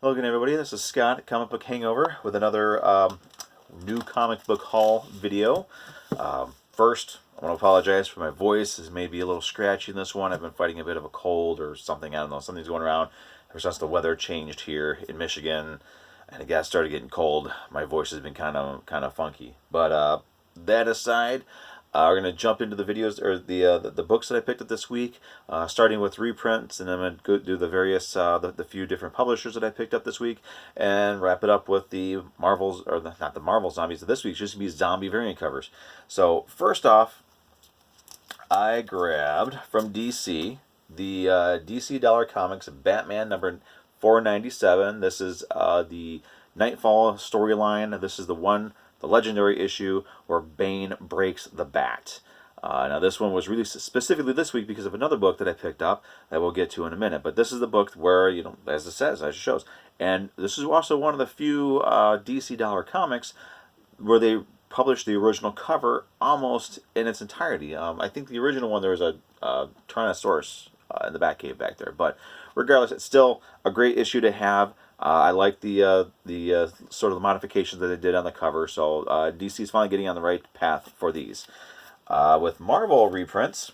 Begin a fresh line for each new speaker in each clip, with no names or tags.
Hello again, everybody. This is Scott, Comic Book Hangover, with another new comic book haul video. First, I want to apologize for my voice. It may be a little scratchy in this one. I've been fighting a bit of a cold or something. I don't know. Something's going around. Ever since the weather changed here in Michigan and it started getting cold, my voice has been kind of funky. But that aside, we're going to jump into the videos or the books that I picked up this week, starting with reprints, and then I'm going to go do the various the few different publishers that I picked up this week, and wrap it up with the Marvels or not the Marvel zombies of this week. It's just going to be zombie variant covers. So first off, I grabbed from DC the DC Dollar Comics Batman number 497. This is the Nightfall storyline. This is the legendary issue where Bane breaks the bat. Now, this one was released specifically this week because of another book that I picked up that we'll get to in a minute. But this is the book where, as it says, as it shows. And this is also one of the few DC Dollar comics where they published the original cover almost in its entirety. I think the original one, there was a Tyrannosaurus in the back cave back there. But regardless, it's still a great issue to have. I like the sort of the modifications that they did on the cover, so DC is finally getting on the right path for these. With Marvel reprints,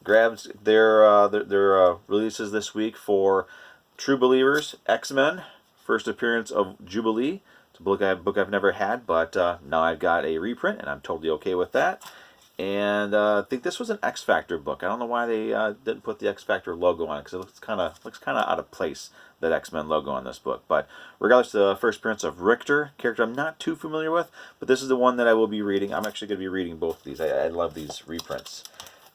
grabbed their releases this week for True Believers, X-Men, first appearance of Jubilee. It's a book I've never had, but now I've got a reprint, and I'm totally okay with that. And I think this was an X Factor book. I don't know why they didn't put the X Factor logo on it, because it looks kind of out of place, that X-Men logo on this book. But regardless, the first appearance of Richter, character I'm not too familiar with, but this is the one that I will be reading. I'm actually going to be reading both of these. I love these reprints.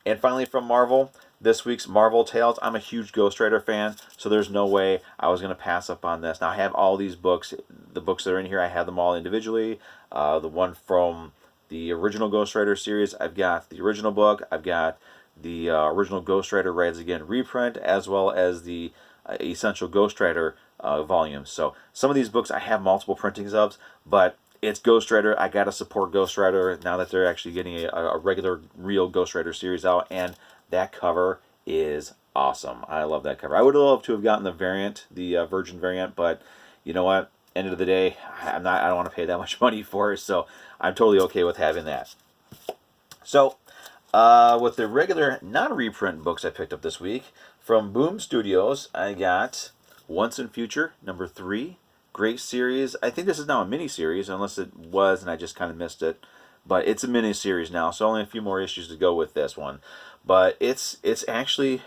And finally, from Marvel, this week's Marvel Tales. I'm a huge Ghost Rider fan, so there's no way I was going to pass up on this. Now, I have all these books. The books that are in here, I have them all individually. The one from the original Ghost Rider series, I've got the original book. I've got the original Ghost Rider Rides Again reprint, as well as the Essential Ghost Rider volumes. So some of these books I have multiple printings of, but it's Ghost Rider. I gotta support Ghost Rider now that they're actually getting a regular, real Ghost Rider series out, and that cover is awesome. I love that cover. I would have loved to have gotten the variant, the Virgin variant, but you know what? End of the day, I don't want to pay that much money for it, so I'm totally okay with having that. So, with the regular non-reprint books I picked up this week, from Boom Studios, I got Once and Future, number 3. Great series. I think this is now a mini-series, unless it was and I just kind of missed it. But it's a mini-series now, so only a few more issues to go with this one. But it's actually...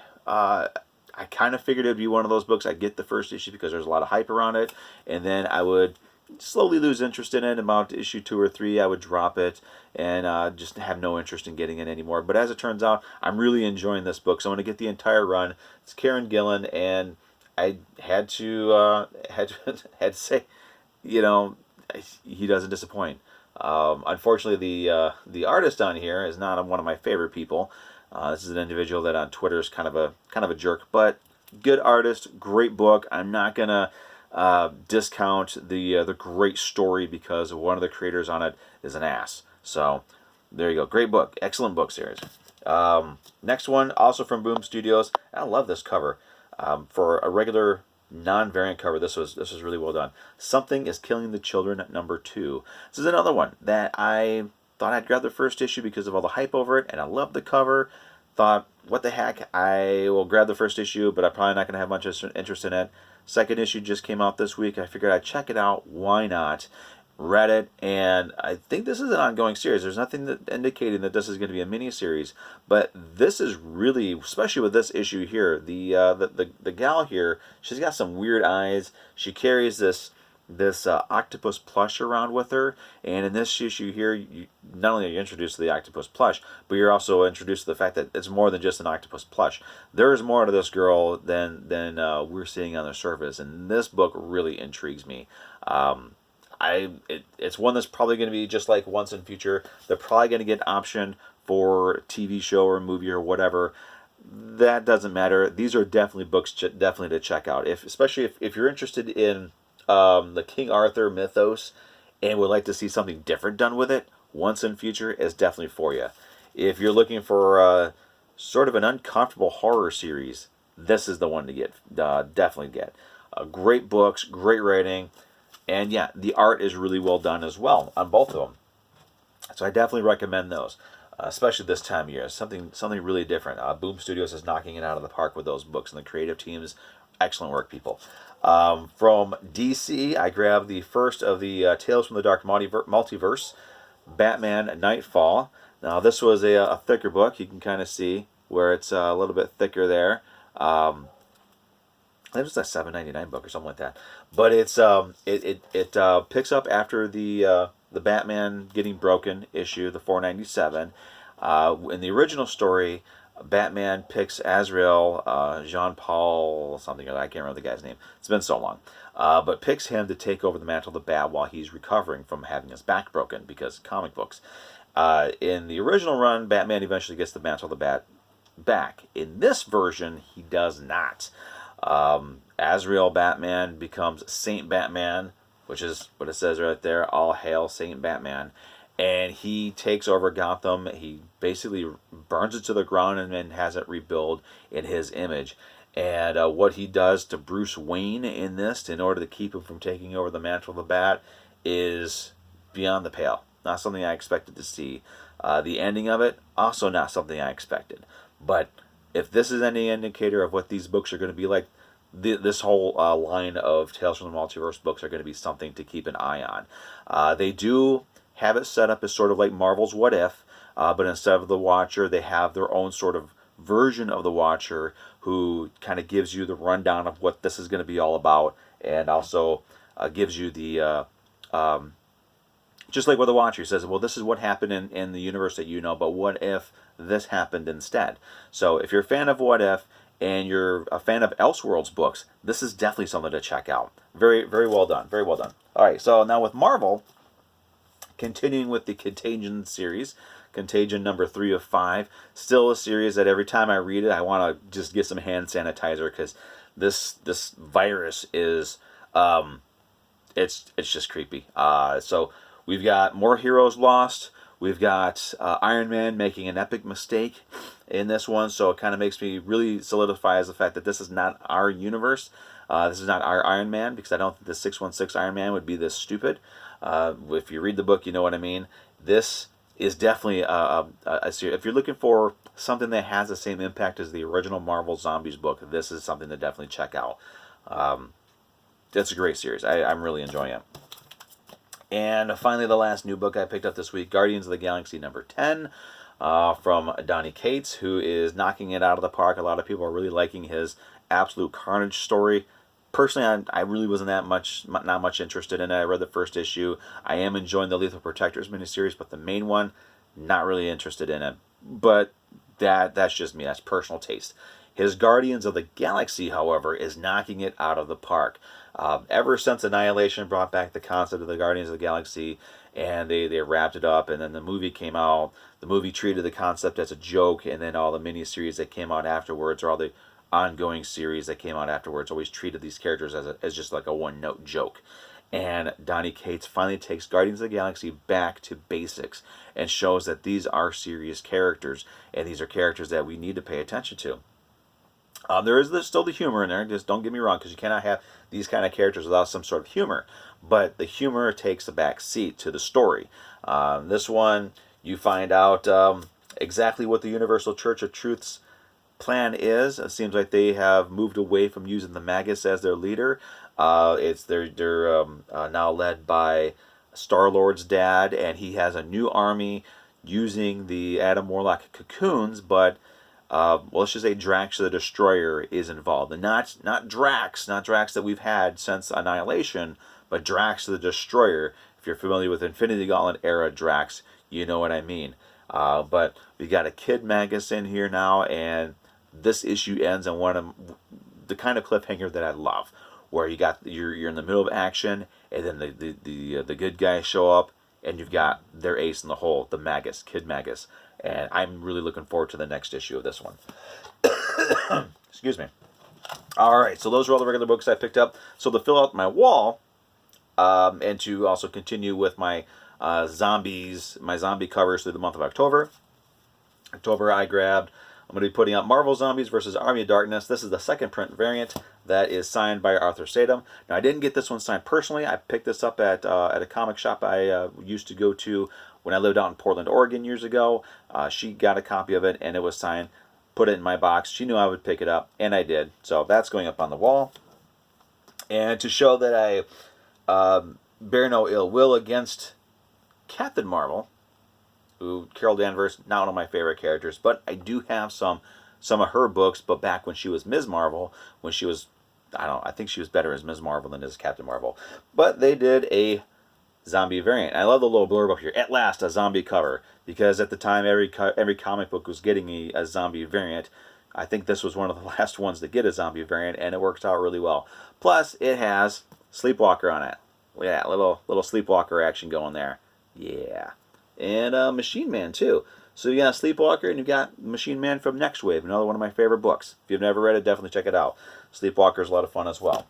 I kind of figured it would be one of those books I'd get the first issue because there's a lot of hype around it, and then I would slowly lose interest in it. About issue 2 or 3, I would drop it and just have no interest in getting it anymore. But as it turns out, I'm really enjoying this book, so I'm going to get the entire run. It's Kieron Gillen, and I had to had to say, he doesn't disappoint. Unfortunately, the artist on here is not one of my favorite people. This is an individual that on Twitter is kind of a jerk, but good artist, great book. I'm not gonna discount the great story because one of the creators on it is an ass. So there you go, great book, excellent book series. Next one, also from Boom Studios. I love this cover. For a regular non-variant cover, this was really well done. Something is Killing the Children at number 2. This is another one that I thought I'd grab the first issue because of all the hype over it, and I love the cover. Thought, what the heck, I will grab the first issue, but I'm probably not going to have much interest in it. Second issue just came out this week. I figured I'd check it out. Why not? Read it, and I think this is an ongoing series. There's nothing that indicating that this is going to be a mini-series, but this is really, especially with this issue here, the gal here, she's got some weird eyes. She carries this octopus plush around with her, and in this issue here, not only are you introduced to the octopus plush, but you're also introduced to the fact that it's more than just an octopus plush. There's more to this girl than we're seeing on the surface, and this book really intrigues me. It's one that's probably going to be just like Once and Future. They're probably going to get option for TV show or movie or whatever. That doesn't matter. These are definitely books definitely to check out, especially if you're interested in the King Arthur mythos and would like to see something different done with it. Once and Future is definitely for you. If you're looking for sort of an uncomfortable horror series, this is the one to get. Definitely get. Great books, great writing, and yeah, the art is really well done as well on both of them. So I definitely recommend those, especially this time of year. Something really different. Boom Studios is knocking it out of the park with those books, and the creative teams, excellent work, people. From DC, I grabbed the first of the Tales from the Dark Multiverse, Batman Nightfall. Now this was a thicker book. You can kind of see where it's a little bit thicker there. It was a $7.99 book or something like that. But it's it picks up after the Batman Getting Broken issue, the 497. In the original story, Batman picks Azrael, Jean-Paul something, I can't remember the guy's name. It's been so long. But picks him to take over the mantle of the Bat while he's recovering from having his back broken because comic books. In the original run, Batman eventually gets the mantle of the Bat back. In this version, he does not. Azrael Batman becomes Saint Batman, which is what it says right there, all hail Saint Batman. And he takes over Gotham. He basically burns it to the ground and then has it rebuild in his image. And what he does to Bruce Wayne in this, in order to keep him from taking over the mantle of the Bat, is beyond the pale. Not something I expected to see. The ending of it, also not something I expected. But if this is any indicator of what these books are going to be like, this whole line of Tales from the Multiverse books are going to be something to keep an eye on. They do have it set up as sort of like Marvel's What If, but instead of the Watcher, they have their own sort of version of the Watcher who kind of gives you the rundown of what this is going to be all about, and also gives you the just like with the Watcher, he says, well, this is what happened in the universe that you know, but what if this happened instead? So if you're a fan of What If and you're a fan of Elseworlds books, this is definitely something to check out. Very, very well done. Very well done. All right, so now with Marvel, continuing with the Contagion series, Contagion number 3 of 5, still a series that every time I read it, I want to just get some hand sanitizer because this virus is, it's just creepy. So we've got more heroes lost. We've got Iron Man making an epic mistake in this one, so it kind of makes me really solidify as the fact that this is not our universe. This is not our Iron Man, because I don't think the 616 Iron Man would be this stupid. If you read the book, you know what I mean. This is definitely a series. If you're looking for something that has the same impact as the original Marvel Zombies book, this is something to definitely check out. That's a great series. I'm really enjoying it. And finally, the last new book I picked up this week, Guardians of the Galaxy number 10, from Donny Cates, who is knocking it out of the park. A lot of people are really liking his Absolute Carnage story. Personally, I really wasn't not much interested in it. I read the first issue. I am enjoying the Lethal Protectors miniseries, but the main one, not really interested in it. But that's just me. That's personal taste. His Guardians of the Galaxy, however, is knocking it out of the park. Ever since Annihilation brought back the concept of the Guardians of the Galaxy, and they wrapped it up, and then the movie came out. The movie treated the concept as a joke, and then all the miniseries that came out afterwards, or all the ongoing series that came out afterwards, always treated these characters as just like a one-note joke. And Donny Cates finally takes Guardians of the Galaxy back to basics and shows that these are serious characters, and these are characters that we need to pay attention to. There is still the humor in there, just don't get me wrong, because you cannot have these kind of characters without some sort of humor. But the humor takes the back seat to the story. This one, you find out exactly what the Universal Church of Truth's plan is. It seems like they have moved away from using the Magus as their leader. They're now led by Star-Lord's dad, and he has a new army using the Adam Warlock cocoons, but let's just say Drax the Destroyer is involved. And not Drax that we've had since Annihilation, but Drax the Destroyer. If you're familiar with Infinity Gauntlet era Drax, you know what I mean. But we got a Kid Magus in here now, and this issue ends on one of the kind of cliffhanger that I love, where you're in the middle of action, and then the good guys show up, and you've got their ace in the hole, the Magus, Kid Magus. And I'm really looking forward to the next issue of this one. Excuse me. All right, so those are all the regular books I picked up. So to fill out my wall, and to also continue with my zombie covers through the month of October. I grabbed I'm going to be putting out Marvel Zombies versus Army of Darkness. This is the second print variant that is signed by Arthur Sadum. Now, I didn't get this one signed personally. I picked this up at a comic shop I used to go to when I lived out in Portland, Oregon years ago. She got a copy of it, and it was signed. Put it in my box. She knew I would pick it up, and I did. So that's going up on the wall. And to show that I bear no ill will against Captain Marvel, who Carol Danvers, not one of my favorite characters, but I do have some of her books, but back when she was Ms. Marvel, when she was, I think she was better as Ms. Marvel than as Captain Marvel. But they did a zombie variant. I love the little blurb up here. At last, a zombie cover. Because at the time, every comic book was getting a zombie variant. I think this was one of the last ones to get a zombie variant, and it works out really well. Plus, it has Sleepwalker on it. Yeah, little Sleepwalker action going there. Yeah. And Machine Man, too. So you got Sleepwalker, and you got Machine Man from Next Wave, another one of my favorite books. If you've never read it, definitely check it out. Sleepwalker's a lot of fun as well.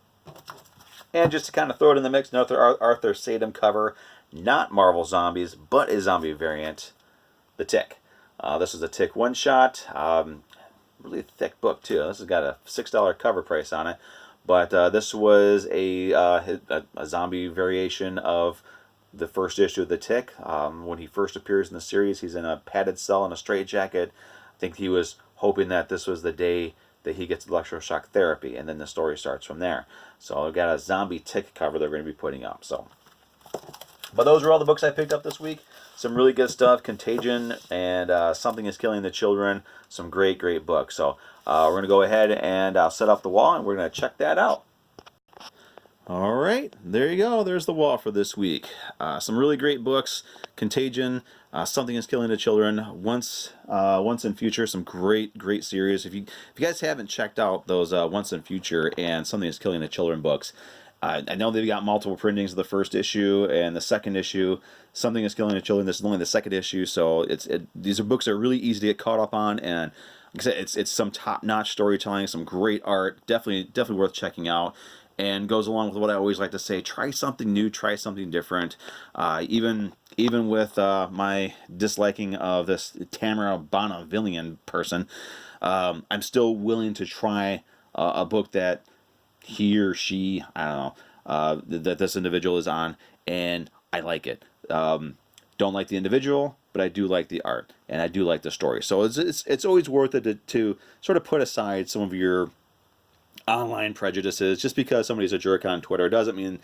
And just to kind of throw it in the mix, another Arthur Sadum cover, not Marvel Zombies, but a zombie variant, The Tick. This is a Tick one-shot, really thick book too. This has got a $6 cover price on it, but this was a zombie variation of the first issue of The Tick. When he first appears in the series, he's in a padded cell in a straitjacket. I think he was hoping that this was the day that he gets electroshock therapy, and then the story starts from there. So I've got a zombie Tick cover they're going to be putting up. But those are all the books I picked up this week. Some really good stuff. Contagion and Something is Killing the Children. Some great books. So we're going to go ahead and set up the wall, and we're going to check that out. All right, there you go. There's the wall for this week. Some really great books. Contagion, Something is Killing the Children, Once and Future. Some great series. If you guys haven't checked out those Once and Future and Something is Killing the Children books, I know they've got multiple printings of the first issue and the second issue. Something is Killing the Children. This is only the second issue, so these are books that are really easy to get caught up on, and like I said, it's some top-notch storytelling, some great art. Definitely worth checking out. And goes along with what I always like to say: try something new, try something different. Even with my disliking of this Tamara Bonavilian person, I'm still willing to try a book that he or she, I don't know, that this individual is on, and I like it. Don't like the individual, but I do like the art, and I do like the story. So it's always worth it to sort of put aside some of your online prejudices. Just because somebody's a jerk on Twitter doesn't mean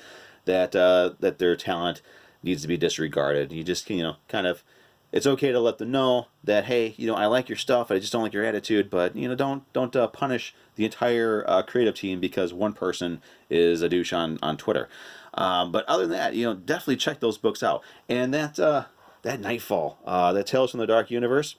that that their talent needs to be disregarded. You just kind of, it's okay to let them know that, hey, I like your stuff, I just don't like your attitude, but don't punish the entire creative team because one person is a douche on Twitter. But other than that, definitely check those books out. And that Nightfall, that Tales from the Dark Universe,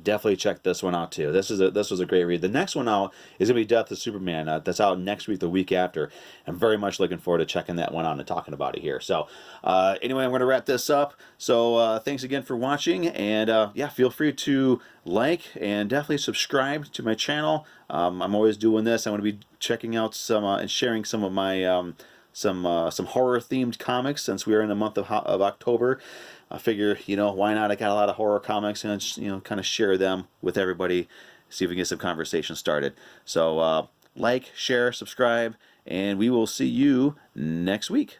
definitely check this one out too. This was a great read. The next one out is going to be Death of Superman. That's out next week, the week after. I'm very much looking forward to checking that one out and talking about it here. So anyway, I'm going to wrap this up. So thanks again for watching, and yeah, feel free to like and definitely subscribe to my channel. I'm always doing this. I'm going to be checking out some and sharing some of my some horror themed comics, since we are in the month of October. I figure, why not? I got a lot of horror comics, and kind of share them with everybody, see if we can get some conversation started. So like, share, subscribe, and we will see you next week.